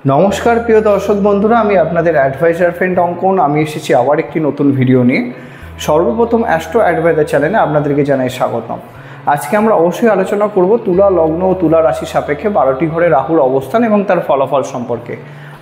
নমস্কার প্রিয় দর্শক বন্ধুরা, আমি আপনাদের অ্যাডভাইজার ফ্রেন্ড অঙ্কন। আমি এসেছি আবার একটি নতুন ভিডিও নিয়ে। সর্বপ্রথম অ্যাস্ট্রো অ্যাডভাইজার চ্যানেলে আপনাদেরকে জানাই স্বাগতম। আজকে আমরা অবশ্যই আলোচনা করব তুলা লগ্ন ও তুলা রাশি সাপেক্ষে 12টি ঘরে রাহুর অবস্থান এবং তার ফলাফল সম্পর্কে।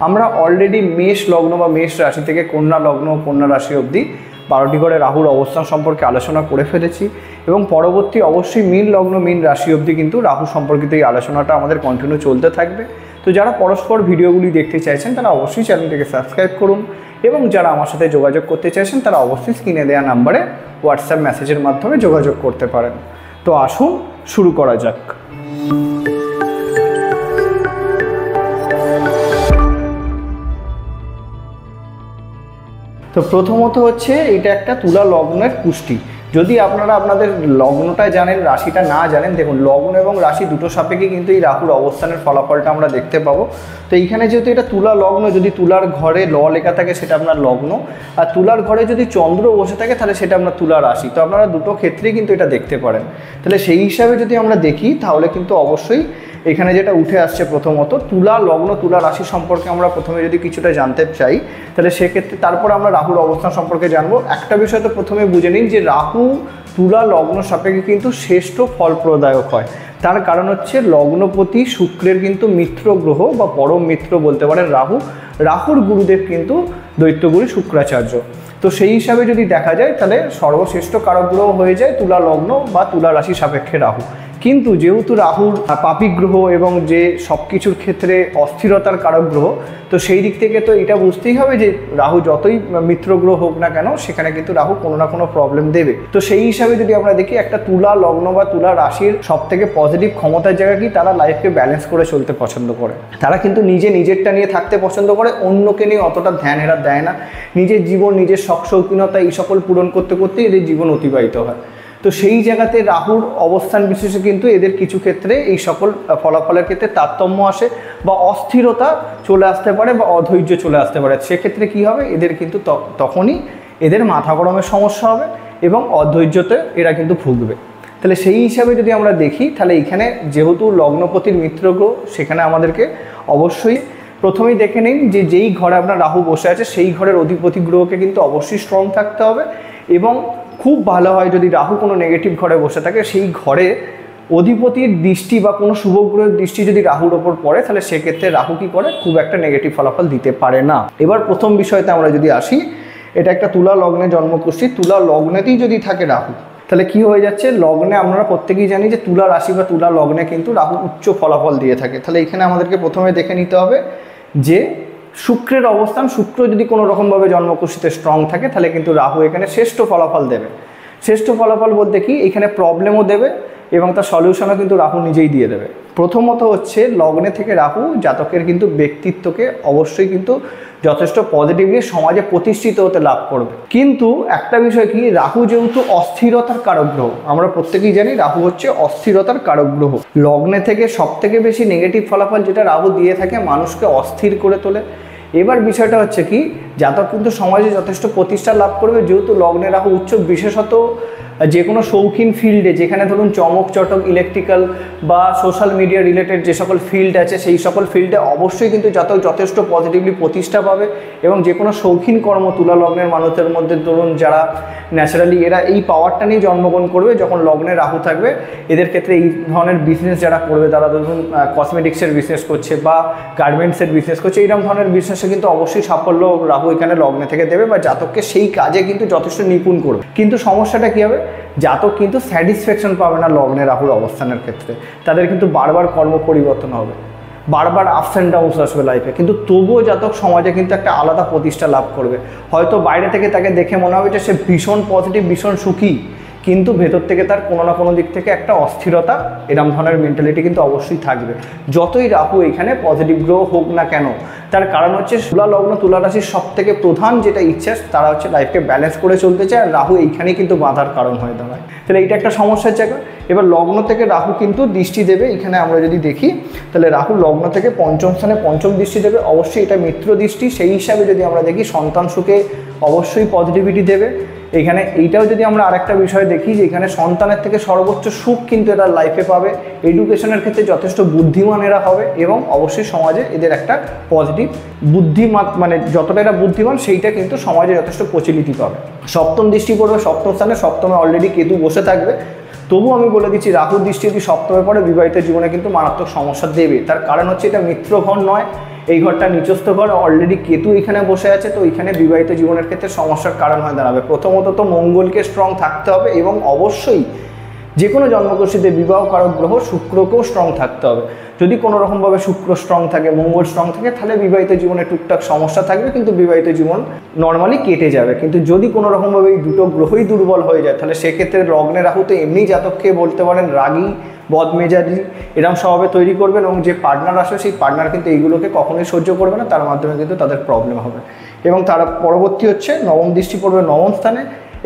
আমরা অলরেডি মেষ লগ্ন বা মেষ রাশি থেকে কন্যা লগ্ন ও কন্যা রাশি অবধি 12টি ঘরে রাহুর অবস্থান সম্পর্কে আলোচনা করে ফেলেছি এবং পরবর্তী অবশ্যই মীন লগ্ন মীন রাশি অবধি কিন্তু রাহু সম্পর্কিত এই আলোচনাটা আমাদের কন্টিনিউ চলতে থাকবে। তো যারা পরস্পর ভিডিওগুলি দেখতে চাইছেন তারা অবশ্যই চ্যানেলটিকে সাবস্ক্রাইব করুন এবং যারা আমার সাথে যোগাযোগ করতে চাইছেন তারা অবশ্যই স্ক্রিনে দেওয়া নাম্বারে হোয়াটসঅ্যাপ মেসেজের মাধ্যমে যোগাযোগ করতে পারেন। তো আসুন শুরু করা যাক। তো প্রথমত হচ্ছে এটা একটা তুলা লগ্নের কুষ্টি। যদি আপনারা আপনাদের লগ্নটা জানেন, রাশিটা না জানেন, দেখুন লগ্ন এবং রাশি দুটো সাপেক্ষে কিন্তু এই রাহুর অবস্থানের ফলাফলটা আমরা দেখতে পাবো। তো এইখানে যেহেতু এটা তুলা লগ্ন, যদি তুলার ঘরে ল লেখা থাকে সেটা আপনার লগ্ন, আর তুলার ঘরে যদি চন্দ্র বসে থাকে তাহলে সেটা আপনার তুলা রাশি। তো আপনারা দুটো ক্ষেত্রেই কিন্তু এটা দেখতে পারেন। তাহলে সেই হিসাবে যদি আমরা দেখি তাহলে কিন্তু অবশ্যই এখানে যেটা উঠে আসছে প্রথমত তুলা লগ্ন তুলা রাশি সম্পর্কে আমরা প্রথমে যদি কিছুটা জানতে চাই তাহলে সেক্ষেত্রে তারপর আমরা রাহুর অবস্থান সম্পর্কে জানবো। একটা বিষয় তো প্রথমে বুঝে নিন যে রাহু তুলা লগ্ন সাপেক্ষে কিন্তু শ্রেষ্ঠ ফলপ্রদায়ক হয়। তার কারণ হচ্ছে লগ্নপতি শুক্রের কিন্তু মিত্র গ্রহ বা পরম মিত্র বলতে পারেন রাহুর গুরুদেব কিন্তু দৈত্যগুরু শুক্রাচার্য। তো সেই হিসাবে যদি দেখা যায় তাহলে সর্বশ্রেষ্ঠ কারক গ্রহ হয়ে যায় তুলা লগ্ন বা তুলা রাশি সাপেক্ষে রাহু। কিন্তু যেহেতু রাহুর পাপী গ্রহ এবং যে সব কিছুর ক্ষেত্রে অস্থিরতার কারক গ্রহ, তো সেই দিক থেকে তো এটা বুঝতেই হবে যে রাহু যতই মিত্র গ্রহ হোক না কেন সেখানে কিন্তু রাহু কোনো না কোনো প্রবলেম দেবে। তো সেই হিসাবে যদি আমরা দেখি একটা তুলা লগ্ন বা তুলা রাশির সব থেকে পজিটিভ ক্ষমতার জায়গা কি, তারা লাইফকে ব্যালেন্স করে চলতে পছন্দ করে। তারা কিন্তু নিজেরটা নিয়ে থাকতে পছন্দ করে, অন্যকে নিয়ে অতটা ধ্যান এরা দেয় না। নিজের জীবন নিজের শখ শৌখিনতা এই সকল পূরণ করতে করতে এদের জীবন অতিবাহিত হয়। তো সেই জায়গাতে রাহুর অবস্থান বিশেষে কিন্তু এদের কিছু ক্ষেত্রে এই সকল ফলাফলের ক্ষেত্রে তারতম্য আসে বা অস্থিরতা চলে আসতে পারে বা অধৈর্য চলে আসতে পারে। সেক্ষেত্রে কি হবে, এদের কিন্তু তখনই এদের মাথা গরমের সমস্যা হবে এবং অধৈর্যতে এরা কিন্তু ভুগবে। তাহলে সেই হিসাবে যদি আমরা দেখি তাহলে এখানে যেহেতু লগ্নপতির মিত্র গ্রহ, সেখানে আমাদেরকে অবশ্যই প্রথমেই দেখে নিন যে যেই ঘরে আপনার রাহু বসে আছে সেই ঘরের অধিপতি গ্রহকে কিন্তু অবশ্যই স্ট্রং থাকতে হবে। এবং খুব ভালো হয় যদি রাহু কোনো নেগেটিভ ঘরে বসে থাকে, সেই ঘরে অধিপতির দৃষ্টি বা কোনো শুভ গ্রহের দৃষ্টি যদি রাহুর ওপর পড়ে তাহলে সেক্ষেত্রে রাহু কী করে, খুব একটা নেগেটিভ ফলাফল দিতে পারে না। এবার প্রথম বিষয়তে আমরা যদি আসি, এটা একটা তুলা লগ্নে জন্মকুষ্ঠী। তুলা লগ্নেতেই যদি থাকে রাহু তাহলে কি হয়ে যাচ্ছে, লগ্নে আমরা প্রত্যেকেই জানি যে তুলা রাশি বা তুলা লগ্নে কিন্তু রাহু উচ্চ ফলাফল দিয়ে থাকে। তাহলে এখানে আমাদেরকে প্রথমে দেখে নিতে হবে যে শুক্রের অবস্থান, শুক্র যদি কোনো রকমভাবে জন্মকুষ্ঠিতে স্ট্রং থাকে তাহলে কিন্তু রাহু এখানে শ্রেষ্ঠ ফলাফল দেবে। শ্রেষ্ঠ ফলাফল বলতে কি, এখানে প্রবলেমও দেবে এবং তার সলিউশনও কিন্তু রাহু নিজেই দিয়ে দেবে। প্রথমত হচ্ছে লগ্নে থেকে রাহু জাতকের কিন্তু ব্যক্তিত্বকে অবশ্যই কিন্তু যথেষ্ট পজিটিভলি সমাজে প্রতিষ্ঠিত হতে লাভ করবে। কিন্তু একটা বিষয় কি, রাহু যেহেতু অস্থিরতার কারক গ্রহ, আমরা প্রত্যেকেই জানি রাহু হচ্ছে অস্থিরতার কারক গ্রহ। লগ্নে থেকে সব থেকে বেশি নেগেটিভ ফলাফল যেটা রাহু দিয়ে থাকে, মানুষকে অস্থির করে তোলে। এবার বিষয়টা হচ্ছে কি, জাতক কিন্তু সমাজে যথেষ্ট প্রতিষ্ঠা লাভ করবে যেহেতু লগ্নে রাহু উচ্চ। বিশেষত যে কোনো শৌখিন ফিল্ডে, যেখানে ধরুন চমক চটক ইলেকট্রিক্যাল বা সোশ্যাল মিডিয়া রিলেটেড যে সকল ফিল্ড আছে সেই সকল ফিল্ডে অবশ্যই কিন্তু জাতক যথেষ্ট পজিটিভলি প্রতিষ্ঠা পাবে। এবং যে কোনো শৌখিন কর্ম তুলা লগ্নের মানুষের মধ্যে ধরুন যারা ন্যাচারালি এরা এই পাওয়ারটা নিয়ে জন্মগ্রহণ করবে যখন লগ্নে রাহু থাকবে, এদের ক্ষেত্রে এই ধরনের বিজনেস যারা করবে, তারা ধরুন কসমেটিক্সের বিজনেস করছে বা গার্মেন্টসের বিজনেস করছে, এইরকম ধরনের বিজনেসে কিন্তু অবশ্যই সাফল্য রাহু এখানে লগ্নে থেকে দেবে বা জাতককে সেই কাজে কিন্তু যথেষ্ট নিপুণ করবে। কিন্তু সমস্যাটা কী হবে, জাতক কিন্তু স্যাটিসফ্যাকশন পাবে না লগ্নে রাহুর অবস্থানের ক্ষেত্রে। তাদের কিন্তু বারবার কর্ম পরিবর্তন হবে, বারবার আপস অ্যান্ড ডাউনস আসবে লাইফে, কিন্তু তবুও জাতক সমাজে কিন্তু একটা আলাদা প্রতিষ্ঠা লাভ করবে। হয়তো বাইরে থেকে তাকে দেখে মনে হবে যে সে ভীষণ পজিটিভ ভীষণ সুখী, কিন্তু ভেতর থেকে তার কোনো না কোনো দিক থেকে একটা অস্থিরতা এরম ধরনের মেন্টালিটি কিন্তু অবশ্যই থাকবে, যতই রাহু এখানে পজিটিভ গ্রহ হোক না কেন। তার কারণ হচ্ছে তুলা লগ্ন তুলা রাশির সব থেকে প্রধান যেটা ইচ্ছা, তারা হচ্ছে লাইফকে ব্যালেন্স করে চলতে চায়, আর রাহু এইখানেই কিন্তু বাধার কারণ হয়ে দাঁড়ায়। তাহলে এইটা একটা সমস্যার জায়গা। এবার লগ্ন থেকে রাহু কিন্তু দৃষ্টি দেবে, এখানে আমরা যদি দেখি তাহলে রাহু লগ্ন থেকে পঞ্চম স্থানে পঞ্চম দৃষ্টি দেবে। অবশ্যই এটা মিত্র দৃষ্টি, সেই হিসাবে যদি আমরা দেখি সন্তান সুখে অবশ্যই পজিটিভিটি দেবে এখানে এইটাও যদি আমরা আরেকটা বিষয় দেখি যে এখানে সন্তানের থেকে সর্বোচ্চ সুখ কিন্তু এরা লাইফে পাবে, এডুকেশনের ক্ষেত্রে যথেষ্ট বুদ্ধিমান এরা হবে এবং অবশ্যই সমাজে এদের একটা পজিটিভ বুদ্ধিমান মানে যতটা এরা বুদ্ধিমান সেইটা কিন্তু সমাজে যথেষ্ট প্রচলিত পাবে। সপ্তম দৃষ্টি পড়বে সপ্তম স্থানে, সপ্তমে অলরেডি কেতু বসে থাকবে। তবু আমি বলে দিচ্ছি রাহুর দৃষ্টি যদি সপ্তমে পড়ে বিবাহিত জীবনে কিন্তু মারাত্মক সমস্যা দেবে। তার কারণ হচ্ছে এটা মিত্র ঘর নয়, এই ঘরটা নিচস্থ ঘর, অলরেডি কেতু এখানে বসে আছে, তো এখানে বিবাহিত জীবনের ক্ষেত্রে সমস্যার কারণ হয়ে দাঁড়াবে। প্রথমত তো মঙ্গলকে স্ট্রং থাকতে হবে এবং অবশ্যই যে কোনো জন্মকুষ্ঠিতে বিবাহ কারক গ্রহ শুক্রকেও স্ট্রং থাকতে হবে। যদি কোনো রকমভাবে শুক্র স্ট্রং থাকে, মঙ্গল স্ট্রং থাকে, তাহলে বিবাহিত জীবনে টুকটাক সমস্যা থাকবে, কিন্তু বিবাহিত জীবন নর্মালি কেটে যাবে। কিন্তু যদি কোনো রকমভাবে এই দুটো গ্রহই দুর্বল হয়ে যায় তাহলে সেক্ষেত্রে লগ্নে রাহু তো এমনি জাতককে বলতে পারেন রাগী, বদমেজাজি এরকম স্বভাবে তৈরি করবেন এবং যে পার্টনার আসবে সেই পার্টনার কিন্তু এইগুলোকে কখনোই সহ্য করবে না, তার মাধ্যমে কিন্তু তাদের প্রবলেম হবে। এবং তার পরবর্তী হচ্ছে নবম দৃষ্টি পড়বে নবম স্থানে,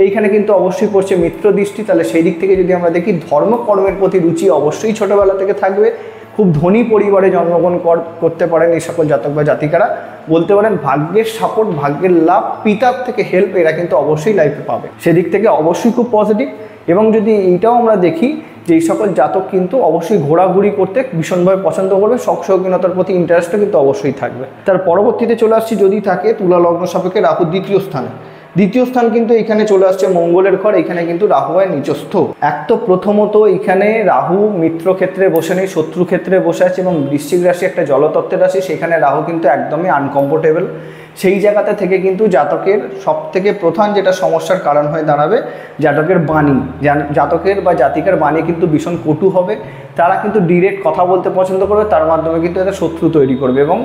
এইখানে কিন্তু অবশ্যই পড়ছে মিত্র দৃষ্টি। তাহলে সেই দিক থেকে যদি আমরা দেখি ধর্মকর্মের প্রতি রুচি অবশ্যই ছোটোবেলা থেকে থাকবে। খুব ধনী পরিবারে জন্মগ্রহণ করতে পারেন এই সকল জাতক বা জাতিকারা, বলতে পারেন ভাগ্যের সাপোর্ট, ভাগ্যের লাভ, পিতার থেকে হেল্প এরা কিন্তু অবশ্যই লাইফে পাবে, সেদিক থেকে অবশ্যই খুব পজিটিভ। এবং যদি এইটাও আমরা দেখি যে এই সকল জাতক কিন্তু অবশ্যই ঘোরাঘুরি করতে ভীষণভাবে পছন্দ করবে, শখ শৌখিনতার প্রতি ইন্টারেস্টও কিন্তু অবশ্যই থাকবে। তার পরবর্তীতে চলে আসছি যদি থাকে তুলা লগ্ন সাপেক্ষে রাহু দ্বিতীয় স্থানে। দ্বিতীয় স্থান কিন্তু এখানে চলে আসছে মঙ্গলের ঘর, এখানে কিন্তু রাহু হয় নিচস্থ। এক তো প্রথমত এখানে রাহু মিত্র ক্ষেত্রে বসে নেই, শত্রু ক্ষেত্রে বসে আছে এবং বৃশ্চিক রাশি একটা জলতত্ত্বের রাশি, সেখানে রাহু কিন্তু একদমই আনকমফোর্টেবল। সেই জায়গাটা থেকে কিন্তু জাতকের সবথেকে প্রধান যেটা সমস্যার কারণ হয়ে দাঁড়াবে জাতকের বাণী, জাতকের বা জাতিকার বাণী কিন্তু ভীষণ কটু হবে। তারা কিন্তু ডিরেক্ট কথা বলতে পছন্দ করবে, তার মাধ্যমে কিন্তু এরা শত্রু তৈরি করবে এবং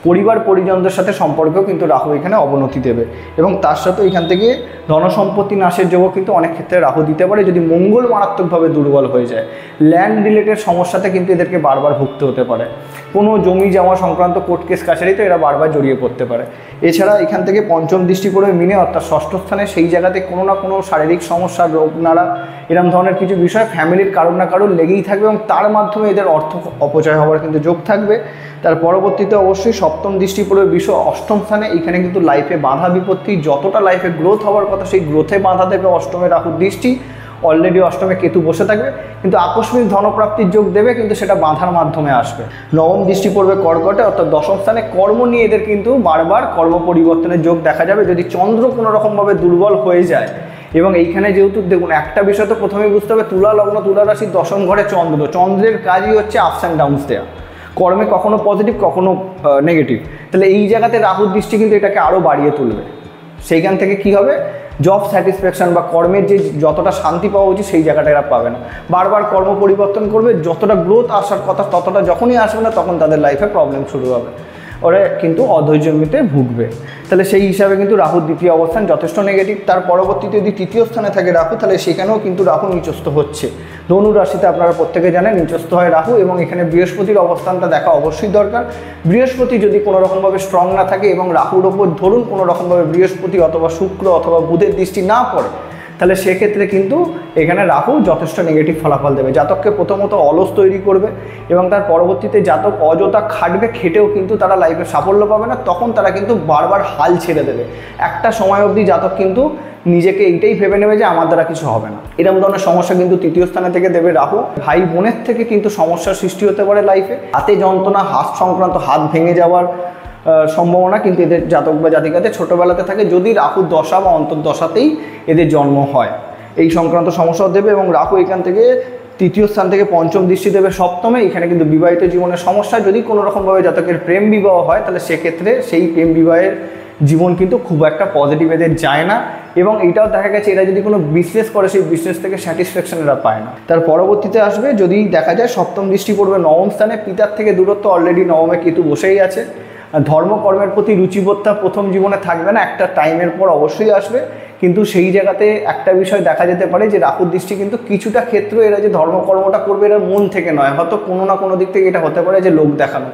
পরিবার পরিজনদের সাথে সম্পর্কেও কিন্তু রাহু এখানে অবনতি দেবে। এবং তার সাথে এখান থেকে ধনসম্পত্তি নাশের যোগও কিন্তু অনেক ক্ষেত্রে রাহু দিতে পারে যদি মঙ্গল মারাত্মকভাবে দুর্বল হয়ে যায়। ল্যান্ড রিলেটেড সমস্যাতে কিন্তু এদেরকে বারবার ভুগতে হতে পারে, কোনো জমি জমা সংক্রান্ত কোর্ট কেস কাছারিতে এরা বারবার জড়িয়ে পড়তে পারে। এছাড়া এখান থেকে পঞ্চম দৃষ্টি পড়বে মিনে অর্থাৎ ষষ্ঠ স্থানে, সেই জায়গাতে কোনো না কোনো শারীরিক সমস্যা, রোগ নাড়া এরকম ধরনের কিছু বিষয় ফ্যামিলির কারোর না কারোর লেগেই থাকবে এবং তার মাধ্যমে এদের অর্থ অপচয় হওয়ার কিন্তু যোগ থাকবে। তার পরবর্তীতে অবশ্যই সপ্তম দৃষ্টি পড়বে বিশ্ব অষ্টম স্থানে, এখানে কিন্তু লাইফে বাধা বিপত্তি, যতটা লাইফে গ্রোথ হওয়ার কথা সেই গ্রোথে বাধা দেবে অষ্টমে রাহুর দৃষ্টি। অলরেডি অষ্টমে কেতু বসে থাকবে, কিন্তু আকস্মিক ধনপ্রাপ্তির যোগ দেবে, কিন্তু সেটা বাধার মাধ্যমে আসবে। নবম দৃষ্টি পড়বে কর্কটে অর্থাৎ দশম স্থানে, কর্ম নিয়ে এদের কিন্তু বারবার কর্ম পরিবর্তনের যোগ দেখা যাবে যদি চন্দ্র কোনো রকমভাবে দুর্বল হয়ে যায়। এবং এইখানে যেহেতু দেখুন একটা বিষয় তো প্রথমেই বুঝতে হবে, তুলা লগ্ন তুলা রাশির দশম ঘরে চন্দ্র, চন্দ্রের কাজই হচ্ছে আপস অ্যান্ড ডাউনস দেওয়া, কর্মে কখনো পজিটিভ কখনো নেগেটিভ। তাহলে এই জায়গাতে রাহুর দৃষ্টি কিন্তু এটাকে আরও বাড়িয়ে তুলবে। সেইখান থেকে কি হবে, জব স্যাটিসফ্যাকশন বা কর্মের যে যতটা শান্তি পাওয়া উচিত সেই জায়গাটা এরা পাবে না, বারবার কর্ম পরিবর্তন করবে, যতটা গ্রোথ আসার কথা ততটা যখনই আসবে না তখন তাদের লাইফে প্রবলেম শুরু হবে, ওরা কিন্তু অধৈর্যমিতে ভুগবে। তাহলে সেই হিসাবে কিন্তু রাহুর দ্বিতীয় অবস্থান যথেষ্ট নেগেটিভ। তার পরবর্তীতে যদি তৃতীয় স্থানে থাকে রাহু, তাহলে সেখানেও কিন্তু রাহু নিচস্থ হচ্ছে। ধনু রাশিতে আপনারা প্রত্যেকে জানেন নিচস্থ হয় রাহু, এবং এখানে বৃহস্পতির অবস্থানটা দেখা অবশ্যই দরকার। বৃহস্পতি যদি কোনো রকমভাবে স্ট্রং না থাকে এবং রাহুর ওপর ধরুন কোনো রকমভাবে বৃহস্পতি অথবা শুক্র অথবা বুধের দৃষ্টি না পড়ে, তাহলে সেক্ষেত্রে কিন্তু এখানে রাহু যথেষ্ট নেগেটিভ ফলাফল দেবে। জাতককে প্রথমত অলস তৈরি করবে এবং তার পরবর্তীতে জাতক অযথা খাটবে, খেটেও কিন্তু তারা লাইফে সাফল্য পাবে না, তখন তারা কিন্তু বারবার হাল ছেড়ে দেবে। একটা সময় অবধি জাতক কিন্তু নিজেকে এইটাই ভেবে নেবে যে আমার দ্বারা কিছু হবে না। এরকম ধরনের সমস্যা কিন্তু তৃতীয় স্থানে থেকে দেবে রাহু। ভাই বোনের থেকে কিন্তু সমস্যার সৃষ্টি হতে পারে লাইফে, হাতে যন্ত্রণা, হাত সংক্রান্ত হাত ভেঙে যাওয়ার সম্ভাবনা কিন্তু এদের জাতক বা জাতিকাতে ছোটোবেলাতে থাকে, যদি রাহুর দশা বা অন্তর্দশাতেই এদের জন্ম হয় এই সংক্রান্ত সমস্যাও দেবে। এবং রাহু এখান থেকে তৃতীয় স্থান থেকে পঞ্চম দৃষ্টি দেবে সপ্তমে, এখানে কিন্তু বিবাহিত জীবনের সমস্যা, যদি কোনো রকমভাবে জাতকের প্রেম বিবাহ হয় তাহলে সেক্ষেত্রে সেই প্রেম বিবাহের জীবন কিন্তু খুব একটা পজিটিভ এদের যায় না। এবং এইটাও দেখা গেছে এরা যদি কোনো বিজনেস করে সেই বিজনেস থেকে স্যাটিসফ্যাকশন এরা পায় না। তার পরবর্তীতে আসবে যদি দেখা যায় সপ্তম দৃষ্টি পড়বে নবম স্থানে, পিতার থেকে দূরত্ব, অলরেডি নবমে কেতু বসেই আছে। ধর্মকর্মের প্রতি রুচিবোধটা প্রথম জীবনে থাকবে না, একটা টাইমের পর অবশ্যই আসবে, কিন্তু সেই জায়গাতে একটা বিষয় দেখা যেতে পারে যে রাহুর দৃষ্টি কিন্তু কিছুটা ক্ষেত্রে এরা যে ধর্মকর্মটা করবে এরা মন থেকে নয়, হয়তো কোনো না কোনো দিক থেকে এটা হতে পারে যে লোক দেখানো,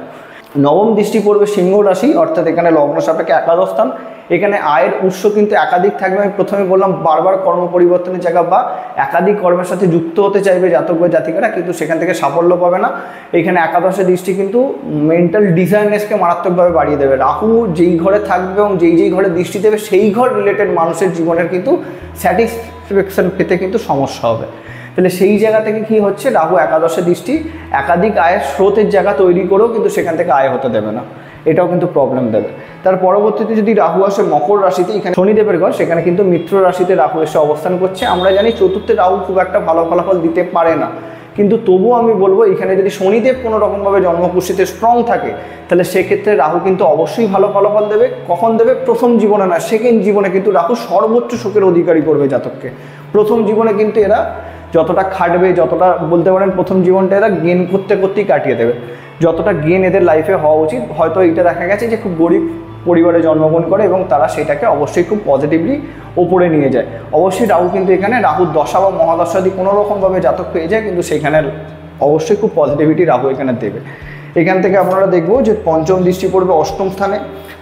নবম দৃষ্টি পড়বে সিংহ রাশি, অর্থাৎ এখানে লগ্ন সাপেক্ষে একাদশ স্থান। এখানে আয়ের উৎস কিন্তু একাধিক থাকবে। আমি প্রথমে বললাম বারবার কর্ম পরিবর্তনের জায়গা বা একাধিক কর্মের সাথে যুক্ত হতে চাইবে জাতক বা জাতিকারা, কিন্তু সেখান থেকে সাফল্য পাবে না। এখানে একাদশের দৃষ্টি কিন্তু মেন্টাল ডিজায়ারনেসকে মারাত্মকভাবে বাড়িয়ে দেবে। রাহু যেই ঘরে থাকবে এবং যেই ঘরে দৃষ্টি দেবে সেই ঘর রিলেটেড মানুষের জীবনের কিন্তু স্যাটিসফ্যাকশন পেতে কিন্তু সমস্যা হবে। তাহলে সেই জায়গা থেকে কি হচ্ছে, রাহু একাদশের দৃষ্টি একাধিক আয়ের স্রোতের জায়গা তৈরি করেও কিন্তু সেখান থেকে আয় হতে দেবে না, এটাও কিন্তু প্রবলেম দেবে। তার পরবর্তীতে যদি রাহু আসে মকর রাশিতে, এখানে শনিদেবের ঘর, সেখানে কিন্তু মিত্র রাশিতে রাহু এসে অবস্থান করছে। আমরা জানি চতুর্থে রাহু খুব একটা ভালো ফলাফল দিতে পারে না, কিন্তু তবুও আমি বলবো এখানে যদি শনিদেব কোনো রকমভাবে জন্মকুষ্ঠিতে স্ট্রং থাকে তাহলে সেক্ষেত্রে রাহু কিন্তু অবশ্যই ভালো ফলাফল দেবে। কখন দেবে? প্রথম জীবনে না, সেকেন্ড জীবনে কিন্তু রাহু সর্বোচ্চ সুখের অধিকারী করবে জাতককে। প্রথম জীবনে কিন্তু এরা যতটা খাটবে, যতটা বলতে পারেন প্রথম জীবনটা এরা গেন করতে করতেই কাটিয়ে দেবে, যতটা গেন এদের লাইফে হওয়া উচিত। হয়তো এটা দেখা গেছে যে খুব গরিব পরিবারে জন্মগ্রহণ করে এবং তারা সেটাকে অবশ্যই খুব পজিটিভলি ওপরে নিয়ে যায়। অবশ্যই রাহু কিন্তু এখানে রাহুর দশা বা মহাদশা যদি কোনো রকমভাবে জাতক পেয়ে যায় কিন্তু সেখানে অবশ্যই খুব পজিটিভিটি রাহু এখানে দেবে। এখান থেকে আপনারা দেখবো যে পঞ্চম দৃষ্টি পড়বে অষ্টম স্থানে।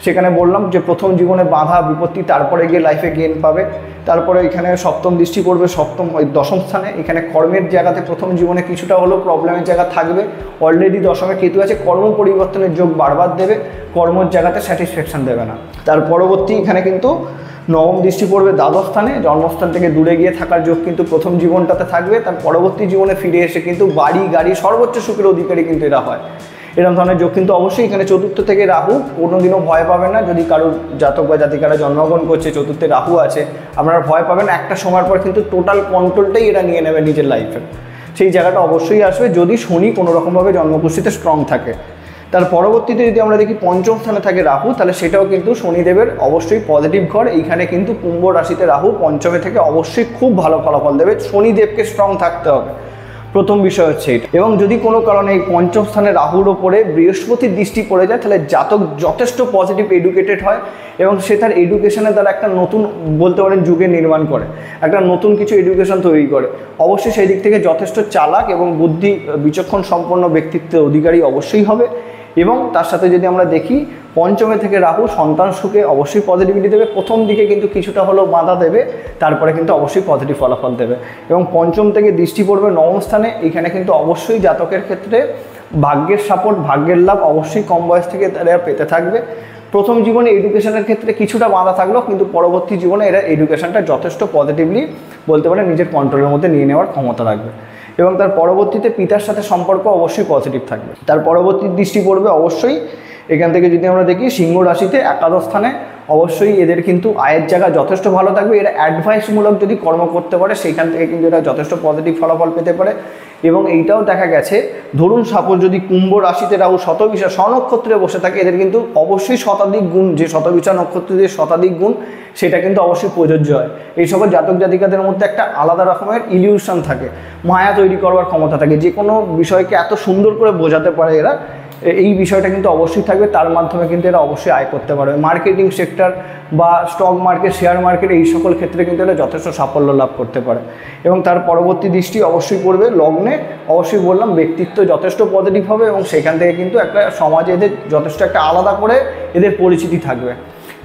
সেখানে বললাম যে প্রথম জীবনে বাধা বিপত্তি, তারপরে গিয়ে লাইফে গেন পাবে। তারপরে এখানে সপ্তম দৃষ্টি পড়বে দশম স্থানে। এখানে কর্মের জায়গাতে প্রথম জীবনে কিছুটা হলেও প্রবলেমের জায়গা থাকবে। অলরেডি দশমে কেতু আছে, কর্ম পরিবর্তনের যোগ বারবার দেবে, কর্মের জায়গাতে স্যাটিসফ্যাকশন দেবে না। তার পরবর্তী এখানে কিন্তু নবম দৃষ্টি পড়বে দ্বাদশ স্থানে। জন্মস্থান থেকে দূরে গিয়ে থাকার যোগ কিন্তু প্রথম জীবনটাতে থাকবে। তার পরবর্তী জীবনে ফিরে এসে কিন্তু বাড়ি গাড়ি সর্বোচ্চ সুখের অধিকারী কিন্তু এরা হয়। এরকম ধরনের যোগ কিন্তু অবশ্যই এখানে চতুর্থ থেকে রাহু কোনোদিনও ভয় পাবেন না। যদি কারোর জাতক বা জাতিকারা জন্মগ্রহণ করছে চতুর্থে রাহু আছে, আপনারা ভয় পাবেন না। একটা সময়ের পর কিন্তু টোটাল কন্ট্রোলটাই এরা নিয়ে নেবে নিজের লাইফে, সেই জায়গাটা অবশ্যই আসবে যদি শনি কোনো রকমভাবে জন্মকুষ্ঠিতে স্ট্রং থাকে। তার পরবর্তীতে যদি আমরা দেখি পঞ্চম স্থানে থাকে রাহু, তাহলে সেটাও কিন্তু শনিদেবের অবশ্যই পজিটিভ ঘর। এইখানে কিন্তু কুম্ভ রাশিতে রাহু পঞ্চমে থেকে অবশ্যই খুব ভালো ফলাফল দেবে। শনিদেবকে স্ট্রং থাকতে হবে, প্রথম বিষয় হচ্ছে এটা। এবং যদি কোনো কারণে এই পঞ্চম স্থানে রাহুর ওপরে বৃহস্পতির দৃষ্টি পড়ে যায় তাহলে জাতক যথেষ্ট পজিটিভ এডুকেটেড হয় এবং সে তার এডুকেশনের দ্বারা একটা নতুন বলতে পারেন যুগে নির্মাণ করে, একটা নতুন কিছু এডুকেশন তৈরি করে। অবশ্যই সেই দিক থেকে যথেষ্ট চালাক এবং বুদ্ধি বিচক্ষণ সম্পন্ন ব্যক্তিত্বের অধিকারী অবশ্যই হবে। এবং তার সাথে যদি আমরা দেখি পঞ্চমে থেকে রাহু সন্তান সুখে অবশ্যই পজিটিভিটি দেবে। প্রথম দিকে কিন্তু কিছুটা হলেও বাধা দেবে, তারপরে কিন্তু অবশ্যই পজিটিভ ফলাফল দেবে। এবং পঞ্চম থেকে দৃষ্টি পড়বে নবম স্থানে। এখানে কিন্তু অবশ্যই জাতকের ক্ষেত্রে ভাগ্যের সাপোর্ট, ভাগ্যের লাভ অবশ্যই কম বয়স থেকে তারা পেতে থাকবে। প্রথম জীবনে এডুকেশনের ক্ষেত্রে কিছুটা বাধা থাকলেও কিন্তু পরবর্তী জীবনে এরা এডুকেশনটা যথেষ্ট পজিটিভলি বলতে পারে নিজের কন্ট্রোলের মধ্যে নিয়ে নেওয়ার ক্ষমতা রাখবে। এবং তার পরবর্তীতে পিতার সাথে সম্পর্ক অবশ্যই পজিটিভ থাকবে। তার পরবর্তী দৃষ্টি পড়বে অবশ্যই এখান থেকে যদি আমরা দেখি সিংহ রাশিতে একাদশ স্থানে। অবশ্যই এদের কিন্তু আয়ের জায়গা যথেষ্ট ভালো থাকবে। এরা অ্যাডভাইসমূলক যদি কর্ম করতে পারে সেইখান থেকে কিন্তু এরা যথেষ্ট পজিটিভ ফলাফল পেতে পারে। এবং এইটাও দেখা গেছে ধরুন সাপোজ যদি কুম্ভ রাশিতে রাহু শতবিশা স্বনক্ষত্রে বসে থাকে, এদের কিন্তু অবশ্যই শতাধিক গুণ, যে শতবিশা নক্ষত্রের শতাধিক গুণ সেটা কিন্তু অবশ্যই প্রযোজ্য হয়। এই সকল জাতক জাতিকাদের মধ্যে একটা আলাদা রকমের ইলিউশন থাকে, মায়া তৈরি করবার ক্ষমতা থাকে, যে কোনো বিষয়কে এত সুন্দর করে বোঝাতে পারে এরা। এই বিষয়টা কিন্তু অবশ্যই থাকবে, তার মাধ্যমে কিন্তু এরা অবশ্যই আয় করতে পারবে। মার্কেটিং সেক্টর বা স্টক মার্কেট, শেয়ার মার্কেট এই সকল ক্ষেত্রে কিন্তু এরা যথেষ্ট সাফল্য লাভ করতে পারে। এবং তার পরবর্তী দৃষ্টি অবশ্যই পড়বে লগ্নে। অবশ্যই বললাম ব্যক্তিত্ব যথেষ্ট পজিটিভ হবে এবং সেখান থেকে কিন্তু একটা সমাজে এদের যথেষ্ট একটা আলাদা করে এদের পরিচিতি থাকবে।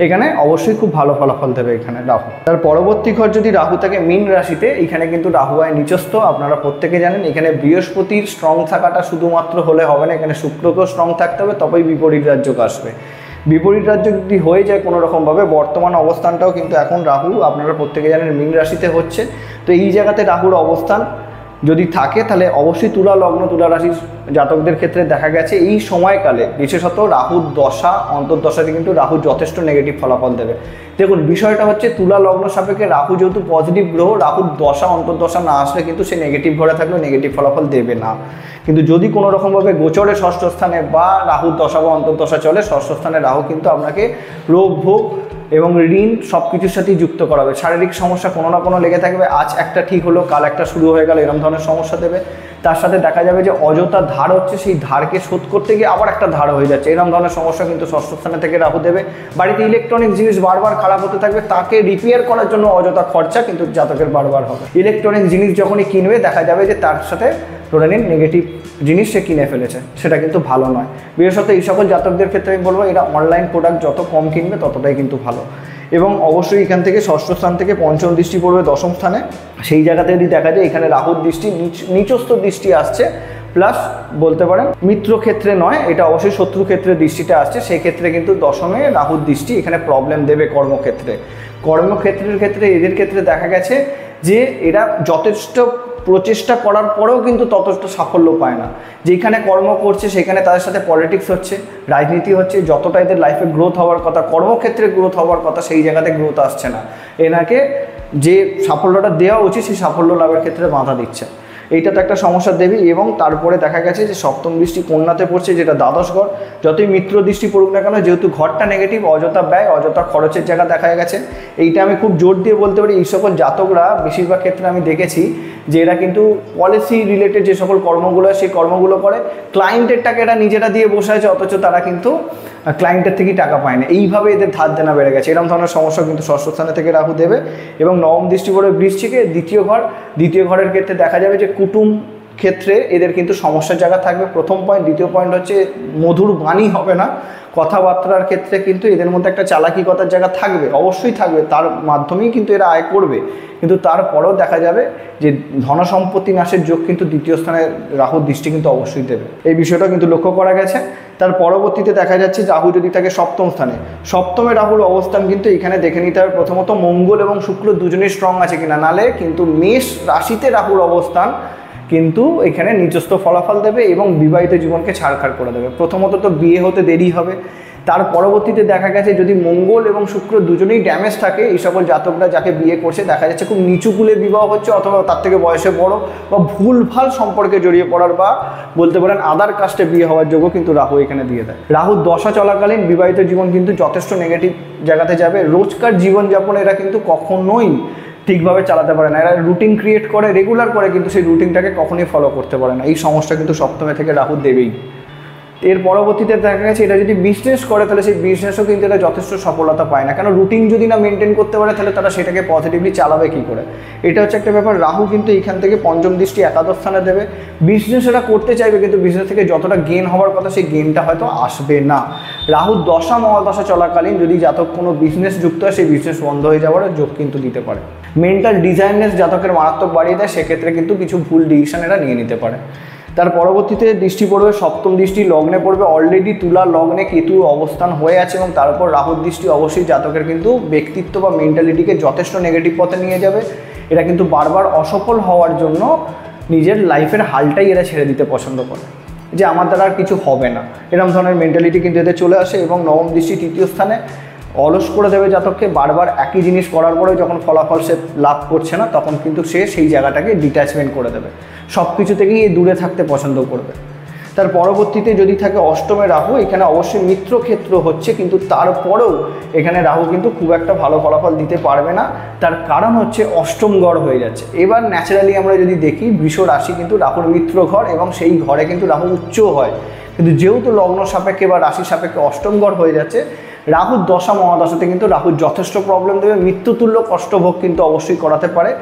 এখানে অবশ্যই খুব ভালো ফলাফল দেবে এখানে রাহু। তার পরবর্তী ঘর যদি রাহু থাকে মীন রাশিতে, এখানে কিন্তু রাহু হয় নিচস্থ। আপনারা প্রত্যেকে জানেন এখানে বৃহস্পতির স্ট্রং থাকাটা শুধুমাত্র হলে হবে না, এখানে শুক্রকেও স্ট্রং থাকতে হবে, তবেই বিপরীত রাজযোগ আসবে। বিপরীত রাজ্য যদি হয়ে যায় কোনো রকমভাবে, বর্তমান অবস্থানটাও কিন্তু এখন রাহু আপনারা প্রত্যেকে জানেন মীন রাশিতে হচ্ছে। তো এই জায়গাতে রাহুর অবস্থান যদি থাকে তাহলে অবশ্যই তুলা লগ্ন, তুলা রাশির জাতকদের ক্ষেত্রে দেখা গেছে এই সময়কালে বিশেষত রাহুর দশা অন্তর্দশাতে কিন্তু রাহু যথেষ্ট নেগেটিভ ফলাফল দেবে। দেখুন বিষয়টা হচ্ছে তুলা লগ্ন সাপেক্ষে রাহু যেহেতু পজিটিভ গ্রহ, রাহুর দশা অন্তর্দশা না আসলে কিন্তু সে নেগেটিভ ঘরে থাকলেও নেগেটিভ ফলাফল দেবে না। কিন্তু যদি কোনো রকমভাবে গোচরে ষষ্ঠ স্থানে বা রাহুর দশা বা অন্তর্দশা চলে, ষষ্ঠ স্থানে রাহু কিন্তু আপনাকে রোগ ভোগ এবং ঋণ সব কিছুর সাথেই যুক্ত করাবে। শারীরিক সমস্যা কোনো না কোনো লেগে থাকবে, আজ একটা ঠিক হলো কাল একটা শুরু হয়ে গেল, এরকম ধরনের সমস্যা দেবে। তার সাথে দেখা যাবে যে অযথা ধার হচ্ছে, সেই ধারকে শোধ করতে গিয়ে আবার একটা ধার হয়ে যাচ্ছে, এরকম ধরনের সমস্যা কিন্তু ষষ্ঠ স্থানে থেকে রাহু দেবে। বাড়িতে ইলেকট্রনিক জিনিস বারবার খারাপ হতে থাকবে, তাকে রিপেয়ার করার জন্য অযথা খরচা কিন্তু জাতকের বারবার হবে। ইলেকট্রনিক জিনিস যখনই কিনবে দেখা যাবে যে তার সাথে ধরে নিন নেগেটিভ জিনিস সে কিনে ফেলেছে, সেটা কিন্তু ভালো নয়। বিশেষত এই সকল জাতকদের ক্ষেত্রে আমি বলবো এরা অনলাইন প্রোডাক্ট যত কম কিনবে ততটাই কিন্তু ভালো। এবং অবশ্যই এখান থেকে ষষ্ঠ স্থান থেকে পঞ্চম দৃষ্টি পড়বে দশম স্থানে, সেই জায়গাতে যদি দেখা যায় এখানে রাহুর দৃষ্টি নিচস্থ দৃষ্টি আসছে, প্লাস বলতে পারেন মিত্র ক্ষেত্রে নয়, এটা অবশ্যই শত্রু ক্ষেত্রে দৃষ্টিটা আসছে, সেই ক্ষেত্রে কিন্তু দশমে রাহুর দৃষ্টি এখানে প্রবলেম দেবে কর্মক্ষেত্রের ক্ষেত্রে। এদের ক্ষেত্রে দেখা গেছে যে এরা যথেষ্ট প্রচেষ্টা করার পরেও কিন্তু ততটা সাফল্য পায় না। যেখানে কর্ম করছে সেখানে তাদের সাথে পলিটিক্স হচ্ছে, রাজনীতি হচ্ছে, যতটা এদের লাইফে গ্রোথ হওয়ার কথা, কর্মক্ষেত্রে গ্রোথ হওয়ার কথা, সেই জায়গাতে গ্রোথ আসছে না। এনাকে যে সাফল্যটা দেওয়া উচিত সেই সাফল্য লাভের ক্ষেত্রে বাধা দিচ্ছে, এইটা তো একটা সমস্যা দেবী। এবং তারপরে দেখা গেছে যে সপ্তম দৃষ্টি কন্যাতে পড়ছে, যেটা দ্বাদশ ঘর। যতই মিত্র দৃষ্টি পড়ুক না কেন, যেহেতু ঘরটা নেগেটিভ, অযথা ব্যয়, অযথা খরচের জায়গা দেখা গেছে। এইটা আমি খুব জোর দিয়ে বলতে পারি এই সকল জাতকরা বেশিরভাগ ক্ষেত্রে আমি দেখেছি যে এরা কিন্তু পলিসি রিলেটেড যে সকল কর্মগুলো সেই কর্মগুলো করে, ক্লায়েন্টের টাকা এরা নিজেরা দিয়ে বসে আছে, অথচ তারা কিন্তু ক্লায়েন্টের থেকেই টাকা পায় না। এইভাবে এদের ধার দেনা বেড়ে গেছে। এরকম ধরনের সমস্যা কিন্তু ষষ্ঠ স্থানে থেকে রাহু দেবে। এবং নবম দৃষ্টি পড়বে বৃশ্চিকে, দ্বিতীয় ঘরের ক্ষেত্রে দেখা যাবে যে কুটুম ক্ষেত্রে এদের কিন্তু সমস্যার জায়গা থাকবে, প্রথম পয়েন্ট। দ্বিতীয় পয়েন্ট হচ্ছে মধুর বাণী হবে না, কথাবার্তার ক্ষেত্রে কিন্তু এদের মধ্যে একটা চালাকিকতার জায়গা থাকবে, অবশ্যই থাকবে, তার মাধ্যমেই কিন্তু এরা আয় করবে। কিন্তু তারপরেও দেখা যাবে যে ধনসম্পত্তি নাশের যোগ কিন্তু দ্বিতীয় স্থানে রাহুর দৃষ্টি কিন্তু অবশ্যই দেবে, এই বিষয়টা কিন্তু লক্ষ্য করা গেছে। তার পরবর্তীতে দেখা যাচ্ছে রাহু যদি থাকে সপ্তম স্থানে, সপ্তমে রাহুর অবস্থান কিন্তু এখানে দেখে নিতে হবে প্রথমত মঙ্গল এবং শুক্র দুজনেই স্ট্রং আছে কিনা, নালে কিন্তু মেষ রাশিতে রাহুর অবস্থান কিন্তু এখানে নিজস্ব ফলাফল দেবে এবং বিবাহিত জীবনকে ছাড়খাড় করে দেবে। প্রথমত তো বিয়ে হতে দেরি হবে। তার পরবর্তীতে দেখা গেছে যদি মঙ্গল এবং শুক্র দুজনেই ড্যামেজ থাকে, এই সকল জাতকরা যাকে বিয়ে করছে দেখা যাচ্ছে খুব নিচু কুলে বিবাহ হচ্ছে, অথবা তার থেকে বয়সে বড় বা ভুলভাল সম্পর্কে জড়িয়ে পড়ার বা বলতে পারেন আদার কাস্টে বিয়ে হওয়ার যোগ্য কিন্তু রাহু এখানে দিয়ে দেয়। রাহুর দশা চলাকালীন বিবাহিত জীবন কিন্তু যথেষ্ট নেগেটিভ জায়গাতে যাবে। রোজকার জীবনযাপন এরা কিন্তু কখনোই ঠিকভাবে চালাতে পারে না, এরা রুটিন ক্রিয়েট করে রেগুলার করে, কিন্তু সেই রুটিনটাকে কখনোই ফলো করতে পারে না। এই সমস্যা কিন্তু সপ্তমে থেকে রাহু দেবেই। এর পরবর্তীতে দেখা গেছে এটা যদি বিজনেস করে তাহলে সেই বিজনেসও কিন্তু এটা যথেষ্ট সফলতা পায় না, কেন রুটিন যদি না মেনটেন করতে পারে তাহলে তারা সেটাকে পজিটিভলি চালাবে কী করে, এটা হচ্ছে একটা ব্যাপার। রাহু কিন্তু এইখান থেকে পঞ্চম দৃষ্টি একাদশ স্থানে দেবে। বিজনেস এরা করতে চাইবে কিন্তু বিজনেস থেকে যতটা গেন হওয়ার কথা সেই গেনটা হয়তো আসবে না। রাহুর দশা মহাদশা চলাকালীন যদি জাতক কোনো বিজনেস যুক্ত হয় সেই বিজনেস বন্ধ হয়ে যাওয়ার যোগ কিন্তু দিতে পারে। মেন্টাল ডিজাইননেস জাতকের মারাত্মক বাড়িয়ে দেয়, সেক্ষেত্রে কিন্তু কিছু ভুল ডিসিশন এরা নিয়ে নিতে পারে। তার পরবর্তীতে দৃষ্টি পড়বে সপ্তম দৃষ্টি লগ্নে পড়বে, অলরেডি তুলা লগ্নে কেতু অবস্থান হয়ে আছে এবং তার উপর রাহুর দৃষ্টি অবশ্যই জাতকের কিন্তু ব্যক্তিত্ব বা মেন্টালিটিকে যথেষ্ট নেগেটিভ পথে নিয়ে যাবে। এরা কিন্তু বারবার অসফল হওয়ার জন্য নিজের লাইফের হালটাই এরা ছেড়ে দিতে পছন্দ করে, যে আমার দ্বারা আর কিছু হবে না, এরকম ধরনের মেন্টালিটি কিন্তু এদের চলে আসে। এবং নবম দৃষ্টি তৃতীয় স্থানে অলস করে দেবে জাতককে, বারবার একই জিনিস করার পরে যখন ফলাফল সে লাভ করছে না তখন কিন্তু সে সেই জায়গাটাকে ডিট্যাচমেন্ট করে দেবে, সব কিছু থেকেই দূরে থাকতে পছন্দ করবে। তার পরবর্তীতে যদি থাকে অষ্টমে রাহু, এখানে অবশ্যই মিত্র ক্ষেত্র হচ্ছে, কিন্তু তারপরেও এখানে রাহু কিন্তু খুব একটা ভালো ফলাফল দিতে পারবে না। তার কারণ হচ্ছে অষ্টম ঘর হয়ে যাচ্ছে। এবার ন্যাচারালি আমরা যদি দেখি বৃষ রাশি কিন্তু রাহুর মিত্র ঘর এবং সেই ঘরে কিন্তু রাহু উচ্চ হয়, কিন্তু যেহেতু লগ্ন সাপেক্ষে বা রাশি সাপেক্ষে অষ্টম ঘর হয়ে যাচ্ছে, রাহুর দশা মহাদশাতে কিন্তু রাহুর যথেষ্ট প্রবলেম দেবে, মৃত্যুতুল্য কষ্টভোগ কিন্তু অবশ্যই করাতে পারে।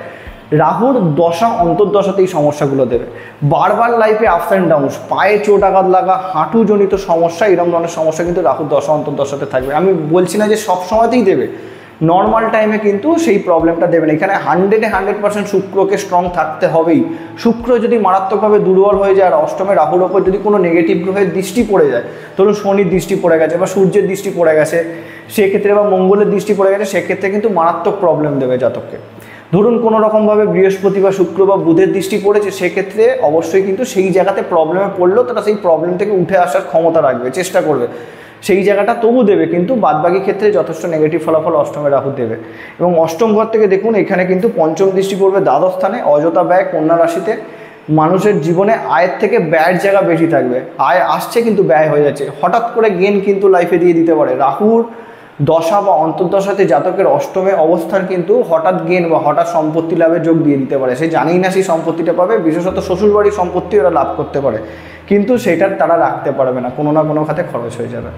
রাহুর দশা অন্তর্দশাতে এই সমস্যাগুলো দেবে, বারবার লাইফে আপস অ্যান্ড ডাউনস, পায়ে চোট আঘাত লাগা, হাঁটুজনিত সমস্যা, এরকম ধরনের সমস্যা কিন্তু রাহুর দশা অন্তর্দশাতে থাকবে। আমি বলছি না যে সব সময়তেই দেবে, নর্মাল টাইমে কিন্তু সেই প্রবলেমটা দেবে না। এখানে 100% শুক্রকে স্ট্রং থাকতে হবেই। শুক্র যদি মারাত্মকভাবে দুর্বল হয়ে যায় আর অষ্টমে রাহুর ওপর যদি কোনো নেগেটিভ গ্রহের দৃষ্টি পড়ে যায়, ধরুন শনির দৃষ্টি পড়ে গেছে বা সূর্যের দৃষ্টি পড়ে গেছে সেক্ষেত্রে, বা মঙ্গলের দৃষ্টি পড়ে গেছে সেক্ষেত্রে কিন্তু মারাত্মক প্রবলেম দেবে জাতককে। ধরুন কোনো রকমভাবে বৃহস্পতি বা শুক্র বা বুধের দৃষ্টি পড়েছে, সেক্ষেত্রে অবশ্যই কিন্তু সেই জায়গাতে প্রবলেমে পড়লেও তারা সেই প্রবলেম থেকে উঠে আসার ক্ষমতা রাখবে, চেষ্টা করবে, সেই জায়গাটা তবু দেবে, কিন্তু বাদবাকি ক্ষেত্রে যথেষ্ট নেগেটিভ ফলাফল অষ্টমে রাহু দেবে। এবং অষ্টম ঘর থেকে দেখুন এখানে কিন্তু পঞ্চম দৃষ্টি পড়বে দ্বাদশ স্থানে, অযথা ব্যয় কন্যা রাশিতে। মানুষের জীবনে আয়ের থেকে ব্যয়ের জায়গা বেশি থাকবে, আয় আসছে কিন্তু ব্যয় হয়ে যাচ্ছে, হঠাৎ করে গেন কিন্তু লাইফে দিয়ে দিতে পারে। রাহুর দশা বা অন্তর্দশাতে জাতকের অষ্টমে অবস্থান কিন্তু হঠাৎ গেন বা হঠাৎ সম্পত্তি লাভের যোগ দিয়ে দিতে পারে, সে জানেই না সেই সম্পত্তিটা পাবে, বিশেষত শ্বশুরবাড়ির সম্পত্তি ওরা লাভ করতে পারে, কিন্তু সেটার তারা রাখতে পারবে না, কোনো না কোনো খাতে খরচ হয়ে যাবে।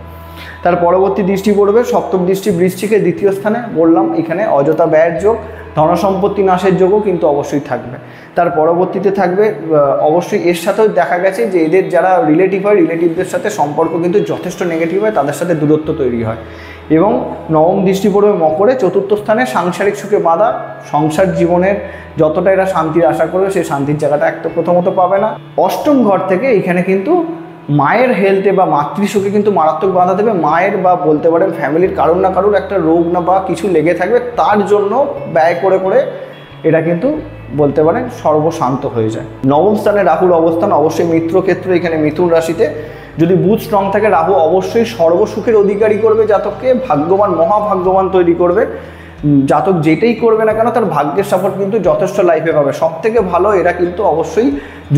তার পরবর্তী দৃষ্টি পড়বে সপ্তম দৃষ্টি বৃশ্চিকের দ্বিতীয় স্থানে, বললাম এখানে অযথা ব্যয়ের যোগ, ধনসম্পত্তি নাশের যোগও কিন্তু অবশ্যই থাকবে। তার পরবর্তীতে থাকবে অবশ্যই এর সাথেও দেখা গেছে যে এদের যারা রিলেটিভ হয়, রিলেটিভদের সাথে সম্পর্ক কিন্তু যথেষ্ট নেগেটিভ হয়, তাদের সাথে দূরত্ব তৈরি হয়। এবং নবম দৃষ্টি পড়বে মকরে, চতুর্থ স্থানে সাংসারিক সুখে বাধা, সংসার জীবনের যতটা এরা শান্তির আশা করবে সেই শান্তির জায়গাটা একটা প্রথমত পাবে না। অষ্টম ঘর থেকে এখানে কিন্তু মায়ের হেলথে বা মাতৃসুখে কিন্তু মারাত্মক বাধা দেবে। মায়ের বা বলতে পারেন ফ্যামিলির কারোর না কারোর একটা রোগ না বা কিছু লেগে থাকবে, তার জন্য ব্যয় করে করে এটা কিন্তু বলতে পারেন সর্বশান্ত হয়ে যায়। নবম স্থানে রাহুর অবস্থান অবশ্যই মিত্র ক্ষেত্র, এখানে মিথুন রাশিতে যদি বুধ স্ট্রং থাকে রাহু অবশ্যই সর্বসুখের অধিকারী করবে জাতককে, ভাগ্যবান মহাভাগ্যবান তৈরি করবে। জাতক যেটাই করবে না কেন তার ভাগ্যের সাপোর্ট কিন্তু যথেষ্ট লাইফে পাবে। সব থেকে ভালো এরা কিন্তু অবশ্যই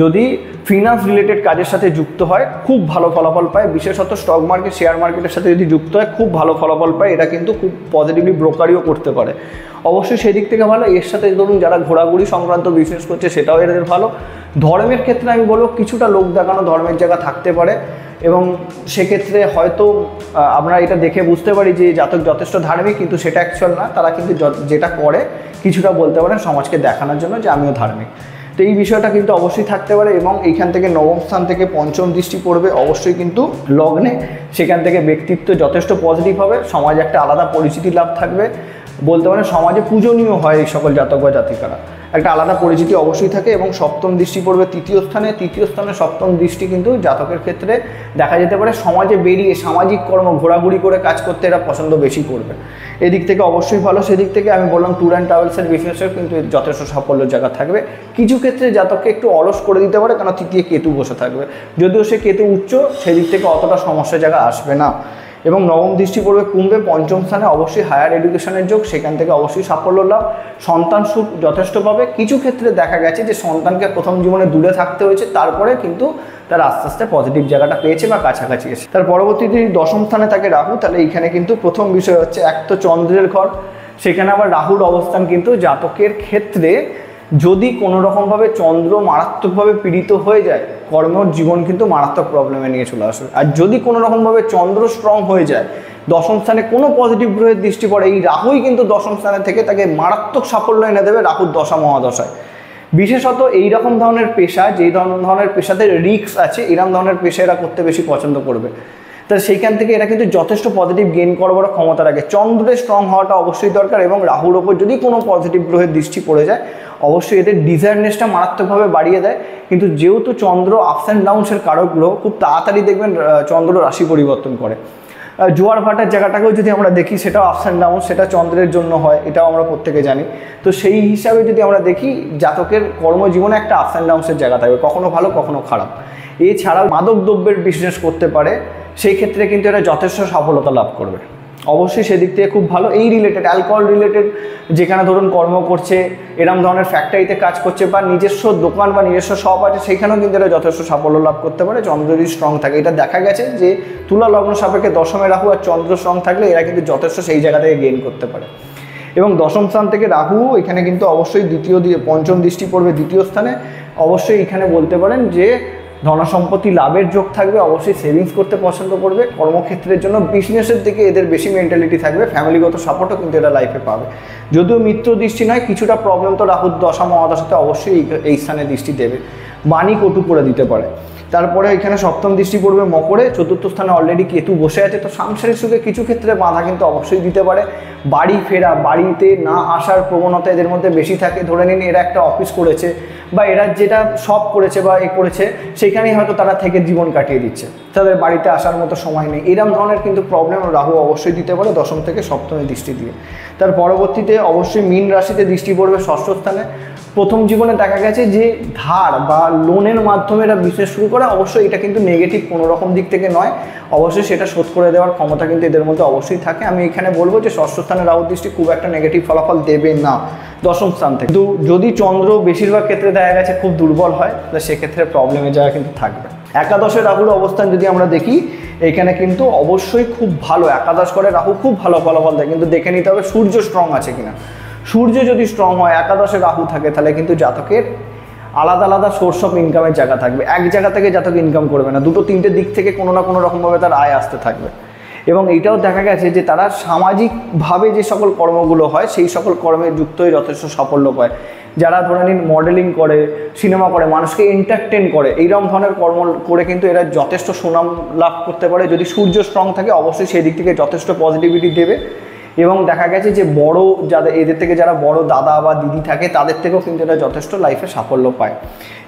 যদি ফিনান্স রিলেটেড কাজের সাথে যুক্ত হয় খুব ভালো ফলাফল পায়, বিশেষত স্টক মার্কেট শেয়ার মার্কেটের সাথে যদি যুক্ত হয় খুব ভালো ফলাফল পায়। এরা কিন্তু খুব পজিটিভলি ব্রোকারিও করতে পারে, অবশ্যই সেই দিক থেকে ভালো। এর সাথে ধরুন যারা ঘোরাঘুরি সংক্রান্ত বিজনেস করছে সেটাও এদের ভালো। ধর্মের ক্ষেত্রে আমি বলবো কিছুটা লোক দেখানো ধর্মের জায়গা থাকতে পারে, এবং সেক্ষেত্রে হয়তো আমরা এটা দেখে বুঝতে পারি যে জাতক যথেষ্ট ধার্মিক, কিন্তু সেটা অ্যাকচুয়াল না। তারা কিন্তু যেটা করে কিছুটা বলতে পারেন সমাজকে দেখানোর জন্য যে আমিও ধার্মিক। তো এই বিষয়টা কিন্তু অবশ্যই থাকতে পারে। এবং এইখান থেকে নবম স্থান থেকে পঞ্চম দৃষ্টি পড়বে অবশ্যই কিন্তু লগ্নে, সেখান থেকে ব্যক্তিত্ব যথেষ্ট পজিটিভ হবে, সমাজে একটা আলাদা পরিচিতি লাভ থাকবে, বলতে পারেন সমাজে পূজনীয় হয় এই সকল জাতক বা জাতিকারা, একটা আলাদা পরিচিতি অবশ্যই থাকে। এবং সপ্তম দৃষ্টি পড়বে তৃতীয় স্থানে, তৃতীয় স্থানে সপ্তম দৃষ্টি কিন্তু জাতকের ক্ষেত্রে দেখা যেতে পারে সমাজে বেরিয়ে সামাজিক কর্ম ঘোরাঘুরি করে কাজ করতে এরা পছন্দ বেশি করবে, এদিক থেকে অবশ্যই ভালো। সেদিক থেকে আমি বললাম ট্যুর অ্যান্ড ট্রাভেলসের বিজনেসের কিন্তু যথেষ্ট সাফল্যের জায়গা থাকবে। কিছু ক্ষেত্রে জাতককে একটু অলস করে দিতে পারে, কারণ তৃতীয় কেতু বসে থাকবে, যদিও সে কেতু উচ্চ সেদিক থেকে অতটা সমস্যার জায়গা আসবে না। এবং নবম দৃষ্টি পড়বে কুম্ভে, পঞ্চম স্থানে অবশ্যই হায়ার এডুকেশনের যোগ, সেখান থেকে অবশ্যই সাফল্য লাভ, সন্তান সুখ যথেষ্ট পাবে। কিছু ক্ষেত্রে দেখা গেছে যে সন্তানকে প্রথম জীবনে দূরে থাকতে হয়েছে, তারপরে কিন্তু তার আস্তে আস্তে পজিটিভ জায়গাটা পেয়েছে বা কাছাকাছি এসে। তার পরবর্তীতে দশম স্থানে থাকে রাহু, তাহলে এইখানে কিন্তু প্রথম বিষয় হচ্ছে এক তো চন্দ্রের ঘর, সেখানে আবার রাহুর অবস্থান কিন্তু জাতকের ক্ষেত্রে যদি কোনো রকমভাবে চন্দ্র মারাত্মকভাবে পীড়িত হয়ে যায় কর্মর জীবন কিন্তু মারাত্মক প্রবলেমে নিয়ে চলে আসবে। আর যদি কোনো রকমভাবে চন্দ্র স্ট্রং হয়ে যায়, দশম স্থানে কোনো পজিটিভ গ্রহের দৃষ্টি পড়ে, এই রাহুই কিন্তু দশম স্থানে থেকে তাকে মারাত্মক সাফল্য এনে দেবে রাহুর দশা মহাদশায়। বিশেষত এইরকম ধরনের পেশা, যেই ধরনের পেশাতে রিস্ক আছে, এরকম ধরনের পেশা এরা করতে বেশি পছন্দ করবে। তাহলে সেইখান থেকে এরা কিন্তু যথেষ্ট পজিটিভ গেইন করবার ক্ষমতা রাখে। চন্দ্রের স্ট্রং হওয়াটা অবশ্যই দরকার, এবং রাহুর ওপর যদি কোনো পজিটিভ গ্রহের দৃষ্টি পড়ে যায় অবশ্যই এদের ডিজায়ারনেসটা মারাত্মকভাবে বাড়িয়ে দেয়। কিন্তু যেহেতু চন্দ্র আপস অ্যান্ড ডাউনসের কারক গ্রহ, খুব তাড়াতাড়ি দেখবেন চন্দ্র রাশি পরিবর্তন করে। জোয়ার ভাটার জায়গাটাকেও যদি আমরা দেখি সেটাও আপস অ্যান্ড ডাউন, সেটা চন্দ্রের জন্য হয়, এটাও আমরা প্রত্যেকে জানি। তো সেই হিসাবে যদি আমরা দেখি জাতকের কর্মজীবনে একটা আপস অ্যান্ড ডাউনসের জায়গা থাকবে, কখনো ভালো কখনো খারাপ। এছাড়াও মাদক দ্রব্যের বিজনেস করতে পারে, সেই ক্ষেত্রে কিন্তু এরা যথেষ্ট সফলতা লাভ করবে, অবশ্যই সেদিক থেকে খুব ভালো। এই রিলেটেড অ্যালকোহল রিলেটেড যেখানে ধরুন কর্ম করছে, এরম ধরনের ফ্যাক্টরিতে কাজ করছে বা নিজস্ব দোকান বা নিজস্ব শপ আছে, সেখানেও কিন্তু এরা যথেষ্ট সাফল্য লাভ করতে পারে চন্দ্র যদি স্ট্রং থাকে। এটা দেখা গেছে যে তুলা লগ্ন সাপেক্ষে দশমে রাহু আর চন্দ্র স্ট্রং থাকলে এরা কিন্তু যথেষ্ট সেই জায়গা থেকে গেইন করতে পারে। এবং দশম স্থান থেকে রাহু এখানে কিন্তু অবশ্যই পঞ্চম দৃষ্টি পড়বে দ্বিতীয় স্থানে, অবশ্যই এখানে বলতে পারেন যে ধনসম্পত্তি লাভের যোগ থাকবে, অবশ্যই সেভিংস করতে পছন্দ করবে। কর্মক্ষেত্রের জন্য বিজনেসের দিকে এদের বেশি মেন্টালিটি থাকবে, ফ্যামিলিগত সাপোর্টও কিন্তু এরা লাইফে পাবে। যদিও মিত্র দৃষ্টি নয়, কিছুটা প্রবলেম তো রাহুর দশা মহাদশাতে অবশ্যই এই স্থানে দৃষ্টি দেবে, বাণী কটু করে দিতে পারে। তারপরে এখানে সপ্তম দৃষ্টি পড়বে মকরে, চতুর্থ স্থানে অলরেডি কেতু বসে আছে, তো সাংসারিক সুখে কিছু ক্ষেত্রে বাধা কিন্তু অবশ্যই দিতে পারে। বাড়ি ফেরা, বাড়িতে না আসার প্রবণতা এদের মধ্যে বেশি থাকে। ধরে নিন এরা একটা অফিস করেছে বা এরা যেটা শপ করেছে বা করেছে সেখানেই হয়তো তারা থেকে জীবন কাটিয়ে দিচ্ছে, তাদের বাড়িতে আসার মতো সময় নেই, এরম ধরনের কিন্তু প্রবলেম রাহু অবশ্যই দিতে পারে দশম থেকে সপ্তমে দৃষ্টি দিয়ে। তার পরবর্তীতে অবশ্যই মীন রাশিতে দৃষ্টি পড়বে ষষ্ঠ স্থানে। প্রথম জীবনে দেখা গেছে যে ধার বা লোনের মাধ্যমে এরা বিজনেস শুরু করে, অবশ্যই এটা কিন্তু নেগেটিভ কোনো রকম দিক থেকে নয়, অবশ্যই সেটা শোধ করে দেওয়ার ক্ষমতা কিন্তু এদের মধ্যে অবশ্যই থাকে। আমি এখানে বলবো যে ষষ্ঠ স্থানে রাহু দৃষ্টি খুব একটা নেগেটিভ ফলাফল দেবে না দশম স্থান থেকে। কিন্তু যদি চন্দ্র বেশিরভাগ ক্ষেত্রে দেখা গেছে খুব দুর্বল হয়, তাহলে সেক্ষেত্রে প্রবলেমের জায়গা কিন্তু থাকবে। একাদশে রাহুর অবস্থান যদি আমরা দেখি, এখানে কিন্তু অবশ্যই খুব ভালো, একাদশ করে রাহু খুব ভালো ফলাফল দেয়, কিন্তু দেখে নিতে হবে সূর্য স্ট্রং আছে কিনা। সূর্য যদি স্ট্রং হয়, একাদশে রাহু থাকে, তাহলে কিন্তু জাতকের আলাদা আলাদা সোর্স অফ ইনকামের জায়গা থাকবে, এক জায়গা থেকে জাতক ইনকাম করবে না, দুটো তিনটে দিক থেকে কোনো না কোনো রকমভাবে তার আয় আসতে থাকবে। এবং এইটাও দেখা গেছে যে তারা সামাজিকভাবে যে সকল কর্মগুলো হয় সেই সকল কর্মে যুক্ত হয়ে যথেষ্ট সাফল্য পায়। যারা ধরে নিন মডেলিং করে, সিনেমা করে, মানুষকে এন্টারটেন করে, এইরকম ধরনের কর্ম করে কিন্তু এরা যথেষ্ট সুনাম লাভ করতে পারে। যদি সূর্য স্ট্রং থাকে অবশ্যই সেই দিক থেকে যথেষ্ট পজিটিভিটি দেবে। এবং দেখা গেছে যে বড় যাদের এদের থেকে যারা বড় দাদা বা দিদি থাকে তাদের থেকেও কিন্তু এরা যথেষ্ট লাইফে সাফল্য পায়।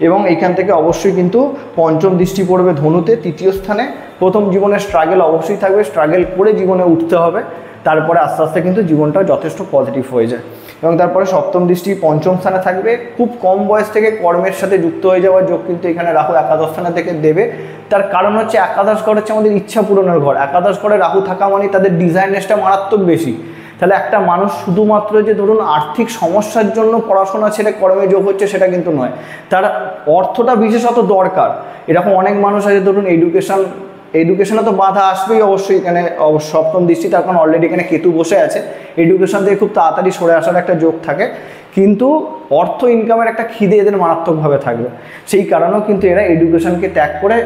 এবং এইখান থেকে অবশ্যই কিন্তু পঞ্চম দৃষ্টি পড়বে ধনুতে, তৃতীয় স্থানে। প্রথম জীবনে স্ট্রাগল অবশ্যই থাকবে, স্ট্রাগল করে জীবনে উঠতে হবে, তারপরে আস্তে আস্তে কিন্তু জীবনটাও যথেষ্ট পজিটিভ হয়ে যায়। এবং তারপরে সপ্তম দৃষ্টি পঞ্চম স্থানে থাকবে। খুব কম বয়স থেকে কর্মের সাথে যুক্ত হয়ে যাওয়ার যোগ কিন্তু এখানে রাহু একাদশ স্থানে থেকে দেবে। তার কারণ হচ্ছে একাদশ ঘর হচ্ছে আমাদের ইচ্ছা পূরণের ঘর। একাদশ ঘরে রাহু থাকা মানে তাদের ডিজাইনেসটা মারাত্মক বেশি। তাহলে একটা মানুষ শুধুমাত্র যে ধরুন আর্থিক সমস্যার জন্য পড়াশোনা ছেড়ে কর্মে যোগ হচ্ছে সেটা কিন্তু নয়, তার অর্থটা বিশেষত দরকার। এরকম অনেক মানুষ আছে ধরুন এডুকেশনে তো বাধা আসবেই অবশ্যই এখানে সপ্তম দৃষ্টি, তার কারণ অলরেডি এখানে কেতু বসে আছে। এডুকেশন থেকে খুব তাড়াতাড়ি সরে আসার একটা যোগ থাকে, কিন্তু অর্থ ইনকামের একটা খিদে এদের মারাত্মকভাবে থাকবে। সেই কারণেও কিন্তু এরা এডুকেশনকে ত্যাগ করে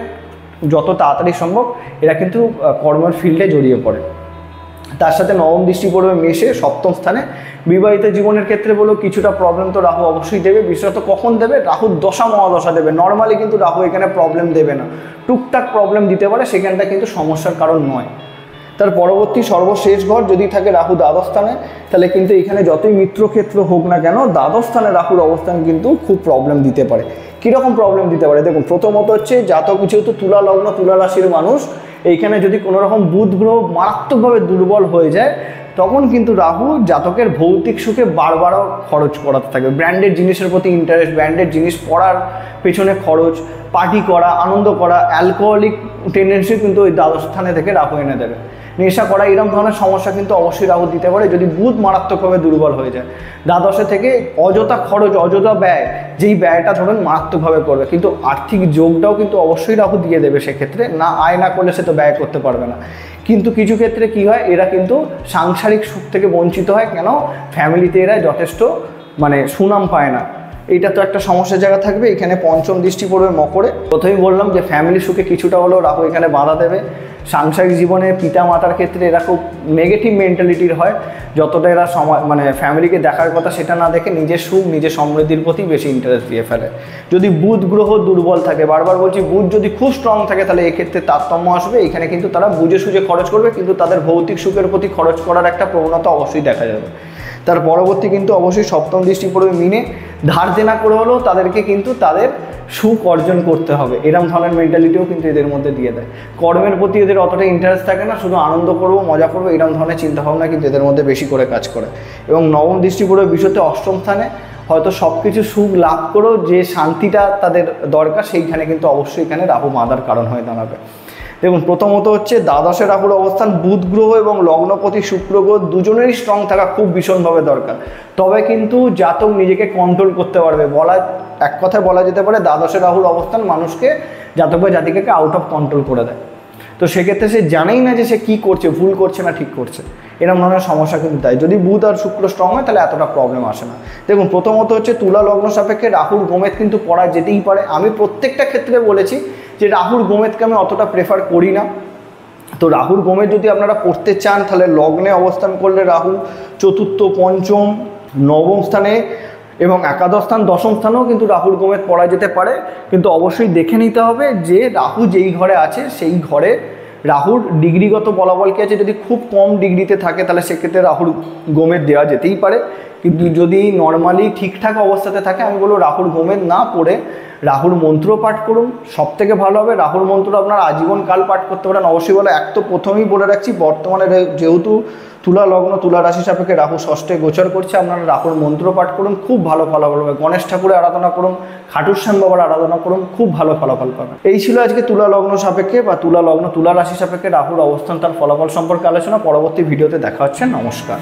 যত তাড়াতাড়ি সম্ভব এরা কিন্তু কর্মের ফিল্ডে জড়িয়ে পড়ে। তার সাথে নবম দৃষ্টি পড়বে মেষে, সপ্তম স্থানে। বিবাহিত জীবনের ক্ষেত্রে বলেও কিছুটা প্রবলেম তো রাহু অবশ্যই দেবে। বিশেষত কখন দেবে? রাহুর দশা মহাদশা দেবে। নর্মালি কিন্তু রাহু এখানে প্রবলেম দেবে না, টুকটাক প্রবলেম দিতে পারে, সেখানটা কিন্তু সমস্যার কারণ নয়। তার পরবর্তী সর্বশেষ ঘর যদি থাকে রাহু দ্বাদশ স্থানে, তাহলে কিন্তু এখানে যতই মিত্রক্ষেত্র হোক না কেন দ্বাদশ স্থানে রাহুর অবস্থান কিন্তু খুব প্রবলেম দিতে পারে। কীরকম প্রবলেম দিতে পারে? দেখুন, প্রথমত হচ্ছে জাতক যেহেতু তুলা লগ্ন, তুলা রাশির মানুষ, এইখানে যদি কোনো রকম বুধ গ্রহ মারাত্মকভাবে দুর্বল হয়ে যায় তখন কিন্তু রাহু জাতকের ভৌতিক সুখে বারবারও খরচ করাতে থাকবে। ব্র্যান্ডেড জিনিসের প্রতি ইন্টারেস্ট, ব্র্যান্ডেড জিনিস পড়ার পেছনে খরচ, পার্টি করা, আনন্দ করা, অ্যালকোহলিক টেন্ডেন্সি কিন্তু ওই দ্বাদশ স্থানে থেকে রাহু এনে দেবে। নেশা করা, এরকম ধরনের সমস্যা কিন্তু অবশ্যই রাহু দিতে পারে যদি বুধ মারাত্মকভাবে দুর্বল হয়ে যায়। দ্বাদশে থেকে অযথা খরচ, অযথা ব্যয়, যেই ব্যয়টা ধরুন মারাত্মকভাবে করবে, কিন্তু আর্থিক যোগটাও কিন্তু অবশ্যই রাহু দিয়ে দেবে। সেক্ষেত্রে না আয় না করলে সে তো ব্যয় করতে পারবে না। কিন্তু কিছু ক্ষেত্রে কি হয়, এরা কিন্তু সাংসারিক সুখ থেকে বঞ্চিত হয়। কেন? ফ্যামিলিতে এরা যথেষ্ট সুনাম পায় না। এইটা তো একটা সমস্যার জায়গা থাকবে। এখানে পঞ্চম দৃষ্টি পড়বে মকরে। প্রথমেই বললাম যে ফ্যামিলি সুখে কিছুটা হলেও রাহু এখানে বাধা দেবে। সাংসারিক জীবনে পিতা মাতার ক্ষেত্রে এরা খুব নেগেটিভ মেন্টালিটির হয়। যতটা এরা ফ্যামিলিকে দেখার কথা সেটা না দেখে নিজের সুখ, নিজের সমৃদ্ধির প্রতি বেশি ইন্টারেস্ট দিয়ে ফেলে। যদি বুধ গ্রহ দুর্বল থাকে, বারবার বলছি বুধ যদি খুব স্ট্রং থাকে তাহলে এক্ষেত্রে তারতম্য আসবে। এখানে কিন্তু তারা বুঝে সুঝে খরচ করবে, কিন্তু তাদের ভৌতিক সুখের প্রতি খরচ করার একটা প্রবণতা অবশ্যই দেখা যাবে। তার পরবর্তী কিন্তু অবশ্যই সপ্তম দৃষ্টি পড়বে মিনে। ধার দেনা করে হলেও তাদেরকে কিন্তু তাদের সুখ অর্জন করতে হবে, এরকম ধরনের মেন্টালিটিও কিন্তু এদের মধ্যে দিয়ে দেয়। কর্মের প্রতি এদের অতটা ইন্টারেস্ট থাকে না, শুধু আনন্দ করবো, মজা করবো, এরকম ধরনের চিন্তাভাবনা কিন্তু এদের মধ্যে বেশি করে কাজ করে। এবং নবম দৃষ্টি পড়বে বিশ্বতে অষ্টম স্থানে। হয়তো সব কিছু সুখ লাভ করেও যে শান্তিটা তাদের দরকার সেইখানে কিন্তু অবশ্যই এখানে রাহু বাধার কারণ হয়ে দাঁড়াবে। দেখুন, প্রথমত হচ্ছে দ্বাদশে রাহুর অবস্থান। বুধ গ্রহ এবং লগ্নপতি শুক্র গ্রহ দুজনেরই স্ট্রং থাকা খুব ভীষণভাবে দরকার, তবে কিন্তু জাতক নিজেকে কন্ট্রোল করতে পারবে। এক কথায় বলা যেতে পারে দ্বাদশে রাহুর অবস্থান মানুষকে, জাতক বা জাতিকাকে আউট অফ কন্ট্রোল করে দেয়। তো সেক্ষেত্রে সে জানেই না যে সে কী করছে, ভুল করছে না ঠিক করছে, এরকম ধরনের সমস্যা কিন্তু দেয়। যদি বুধ আর শুক্র স্ট্রং হয় তাহলে এতটা প্রবলেম আসে না। দেখুন, প্রথমত হচ্ছে তুলা লগ্ন সাপেক্ষে রাহুর গোমেদ কিন্তু পড়া যেতেই পারে। আমি প্রত্যেকটা ক্ষেত্রে বলেছি যে রাহুর গোমেদকে আমি অতটা প্রেফার করি না। তো রাহুর গোমেদ যদি আপনারা পড়তে চান তাহলে লগ্নে অবস্থান করলে রাহু চতুর্থ, পঞ্চম, নবম স্থানে এবং একাদশ স্থান, দশম স্থানেও কিন্তু রাহুর গোমেদ পড়া যেতে পারে। কিন্তু অবশ্যই দেখে নিতে হবে যে রাহু যেই ঘরে আছে সেই ঘরে রাহুর ডিগ্রিগত বলাবল কি আছে। যদি খুব কম ডিগ্রিতে থাকে তাহলে সেক্ষেত্রে রাহুর গোমেদ দেওয়া যেতেই পারে, কিন্তু যদি নর্মালি ঠিকঠাক অবস্থাতে থাকে আমি বলবো রাহুর গোমেদ না পড়ে রাহুর মন্ত্র পাঠ করুন, সব থেকে ভালো হবে। রাহুর মন্ত্র আপনার আজীবন কাল পাঠ করতে পারেন অবশ্যই বলে। এক তো প্রথমেই বলে রাখছি, বর্তমানে যেহেতু তুলা লগ্ন, তুলা রাশি সাপেক্ষে রাহু ষষ্ঠে গোচর করছে, আপনারা রাহুর মন্ত্র পাঠ করুন, খুব ভালো ফলাফল হবে। গণেশ ঠাকুরের আরাধনা করুন, খাটুর শ্যাম বাবার আরাধনা করুন, খুব ভালো ফলাফল পাবেন। এই ছিল আজকে তুলা লগ্ন সাপেক্ষে বা তুলা লগ্ন, তুলা রাশি সাপেক্ষে রাহুর অবস্থান, তার ফলাফল সম্পর্কে আলোচনা। পরবর্তী ভিডিওতে দেখা হচ্ছে। নমস্কার।